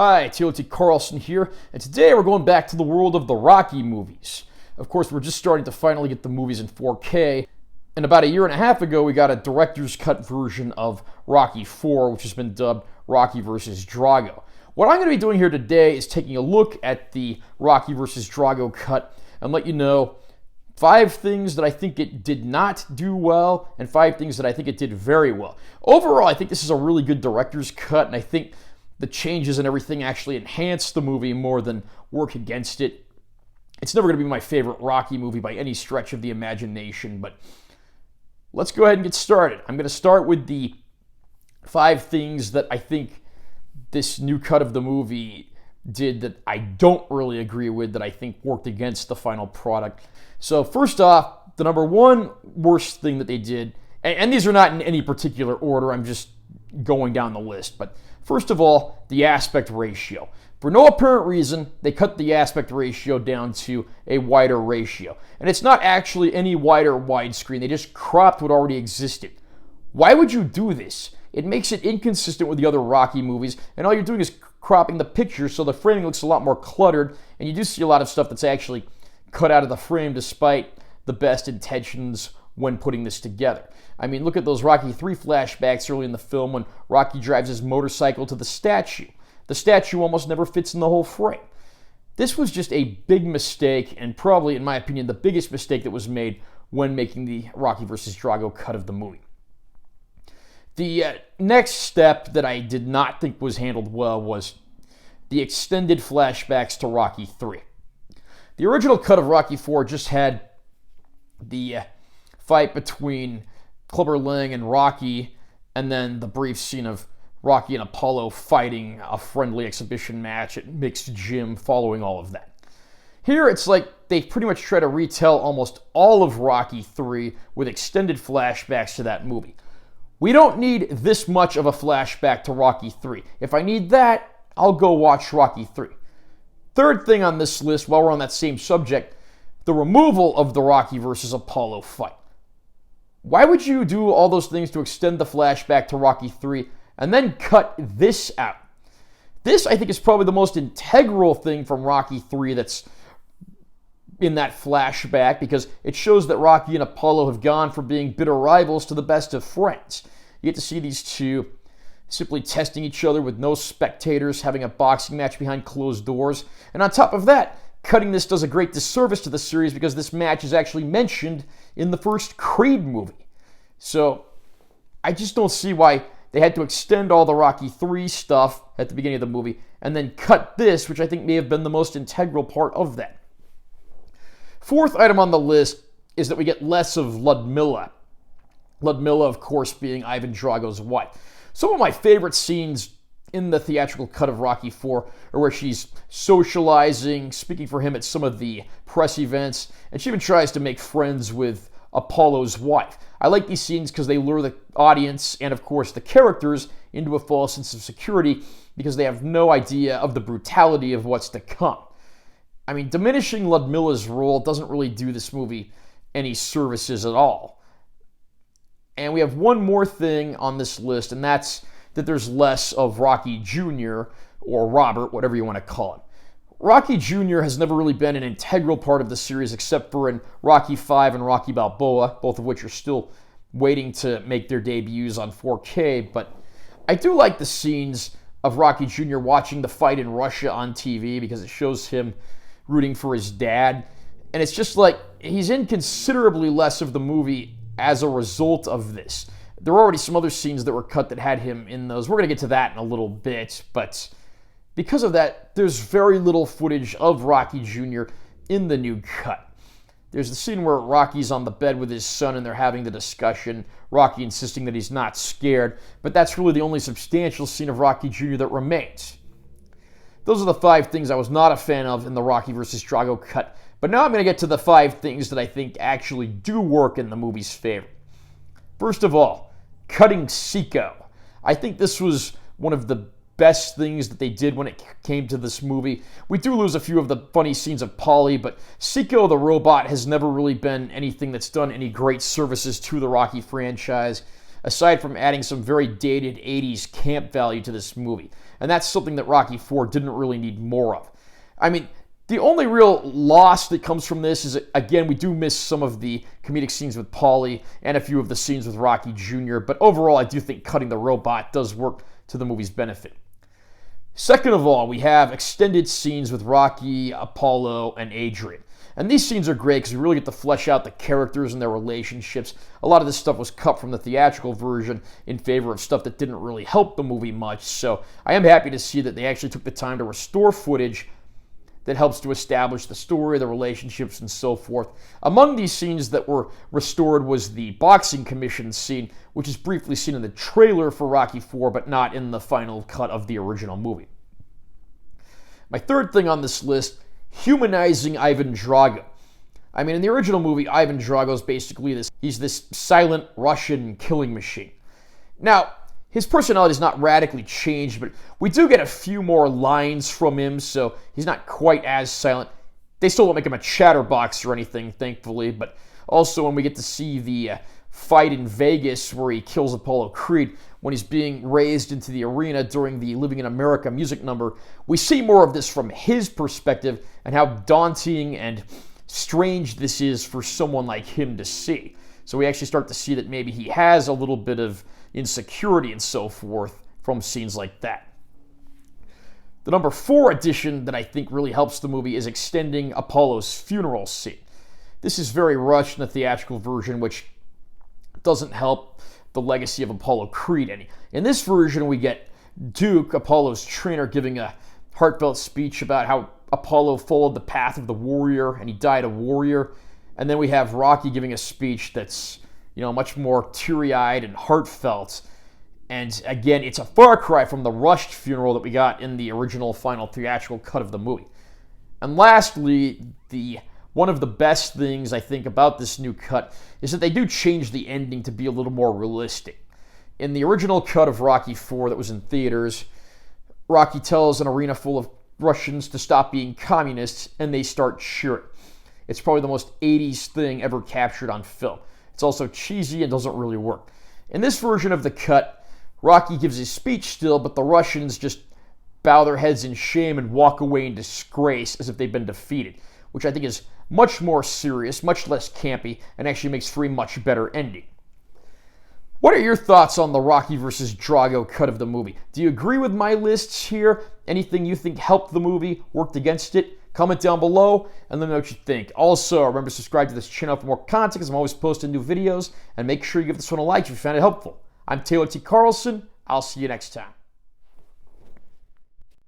Hi, T.O.T. Carlson here, and today we're going back to the world of the Rocky movies. Of course, we're just starting to finally get the movies in 4K, and about a year and a half ago, we got a director's cut version of Rocky IV, which has been dubbed Rocky vs. Drago. What I'm going to be doing here today is taking a look at the Rocky vs. Drago cut and let you know 5 things that I think it did not do well, and 5 things that I think it did very well. Overall, I think this is a really good director's cut, and I think the changes and everything actually enhance the movie more than work against it. It's never going to be my favorite Rocky movie by any stretch of the imagination, but let's go ahead and get started. I'm going to start with the 5 things that I think this new cut of the movie did that I don't really agree with, that I think worked against the final product. So first off, the number one worst thing that they did, and these are not in any particular order, I'm just going down the list, but first of all, the aspect ratio. For no apparent reason, they cut the aspect ratio down to a wider ratio. And it's not actually any wider widescreen, they just cropped what already existed. Why would you do this? It makes it inconsistent with the other Rocky movies, and all you're doing is cropping the picture so the framing looks a lot more cluttered, and you do see a lot of stuff that's actually cut out of the frame despite the best intentions when putting this together. I mean, look at those Rocky III flashbacks early in the film when Rocky drives his motorcycle to the statue. The statue almost never fits in the whole frame. This was just a big mistake, and probably, in my opinion, the biggest mistake that was made when making the Rocky vs. Drago cut of the movie. The next step that I did not think was handled well was the extended flashbacks to Rocky III. The original cut of Rocky IV just had the fight between Clubber Lang and Rocky, and then the brief scene of Rocky and Apollo fighting a friendly exhibition match at Mixed Gym following all of that. Here it's like they pretty much try to retell almost all of Rocky III with extended flashbacks to that movie. We don't need this much of a flashback to Rocky III. If I need that, I'll go watch Rocky III. Third thing on this list, while we're on that same subject, the removal of the Rocky versus Apollo fight. Why would you do all those things to extend the flashback to Rocky III and then cut this out? This, I think, is probably the most integral thing from Rocky III that's in that flashback, because it shows that Rocky and Apollo have gone from being bitter rivals to the best of friends. You get to see these two simply testing each other with no spectators, having a boxing match behind closed doors. And on top of that, cutting this does a great disservice to the series because this match is actually mentioned in the first Creed movie. So I just don't see why they had to extend all the Rocky III stuff at the beginning of the movie and then cut this, which I think may have been the most integral part of that. Fourth item on the list is that we get less of Ludmilla. Ludmilla, of course, being Ivan Drago's wife. Some of my favorite scenes in the theatrical cut of Rocky IV are where she's socializing, speaking for him at some of the press events, and she even tries to make friends with Apollo's wife. I like these scenes because they lure the audience and, of course, the characters into a false sense of security because they have no idea of the brutality of what's to come. I mean, diminishing Ludmilla's role doesn't really do this movie any services at all. And we have one more thing on this list, and that's that there's less of Rocky Jr., or Robert, whatever you want to call him. Rocky Jr. has never really been an integral part of the series except for in Rocky V and Rocky Balboa, both of which are still waiting to make their debuts on 4K, but I do like the scenes of Rocky Jr. watching the fight in Russia on TV because it shows him rooting for his dad, and it's just like he's in considerably less of the movie as a result of this. There were already some other scenes that were cut that had him in those. We're going to get to that in a little bit, but because of that, there's very little footage of Rocky Jr. in the new cut. There's the scene where Rocky's on the bed with his son and they're having the discussion, Rocky insisting that he's not scared, but that's really the only substantial scene of Rocky Jr. that remains. Those are the 5 things I was not a fan of in the Rocky vs. Drago cut, but now I'm going to get to the 5 things that I think actually do work in the movie's favor. First of all, cutting Siko. I think this was one of the best things that they did when it came to this movie. We do lose a few of the funny scenes of Paulie, but Siko the robot has never really been anything that's done any great services to the Rocky franchise. aside from adding some very dated 80s camp value to this movie. And that's something that Rocky IV didn't really need more of. I mean, the only real loss that comes from this is, again, we do miss some of the comedic scenes with Paulie and a few of the scenes with Rocky Jr., but overall, I do think cutting the robot does work to the movie's benefit. Second of all, we have extended scenes with Rocky, Apollo, and Adrian. And these scenes are great because we really get to flesh out the characters and their relationships. A lot of this stuff was cut from the theatrical version in favor of stuff that didn't really help the movie much. So I am happy to see that they actually took the time to restore footage that helps to establish the story, the relationships, and so forth. Among these scenes that were restored was the boxing commission scene, which is briefly seen in the trailer for Rocky IV, but not in the final cut of the original movie. My third thing on this list, humanizing Ivan Drago. I mean, in the original movie, Ivan Drago is basically he's this silent Russian killing machine. Now, his personality is not radically changed, but we do get a few more lines from him, so he's not quite as silent. They still don't make him a chatterbox or anything, thankfully, but also when we get to see the fight in Vegas where he kills Apollo Creed, when he's being raised into the arena during the Living in America music number, we see more of this from his perspective and how daunting and strange this is for someone like him to see. So we actually start to see that maybe he has a little bit of insecurity and so forth from scenes like that. The number 4 addition that I think really helps the movie is extending Apollo's funeral scene. This is very rushed in the theatrical version, which doesn't help the legacy of Apollo Creed any. In this version, we get Duke, Apollo's trainer, giving a heartfelt speech about how Apollo followed the path of the warrior and he died a warrior. And then we have Rocky giving a speech that's, much more teary-eyed and heartfelt. And again, it's a far cry from the rushed funeral that we got in the original final theatrical cut of the movie. And lastly, one of the best things I think about this new cut is that they do change the ending to be a little more realistic. In the original cut of Rocky IV that was in theaters, Rocky tells an arena full of Russians to stop being communists, and they start cheering. It's probably the most 80s thing ever captured on film. It's also cheesy and doesn't really work. In this version of the cut, Rocky gives his speech still, but the Russians just bow their heads in shame and walk away in disgrace as if they've been defeated, which I think is much more serious, much less campy, and actually makes for a much better ending. What are your thoughts on the Rocky vs. Drago cut of the movie? Do you agree with my lists here? Anything you think helped the movie, worked against it? Comment down below and let me know what you think. Also, remember to subscribe to this channel for more content because I'm always posting new videos. And make sure you give this one a like if you found it helpful. I'm Taylor T. Carlson. I'll see you next time.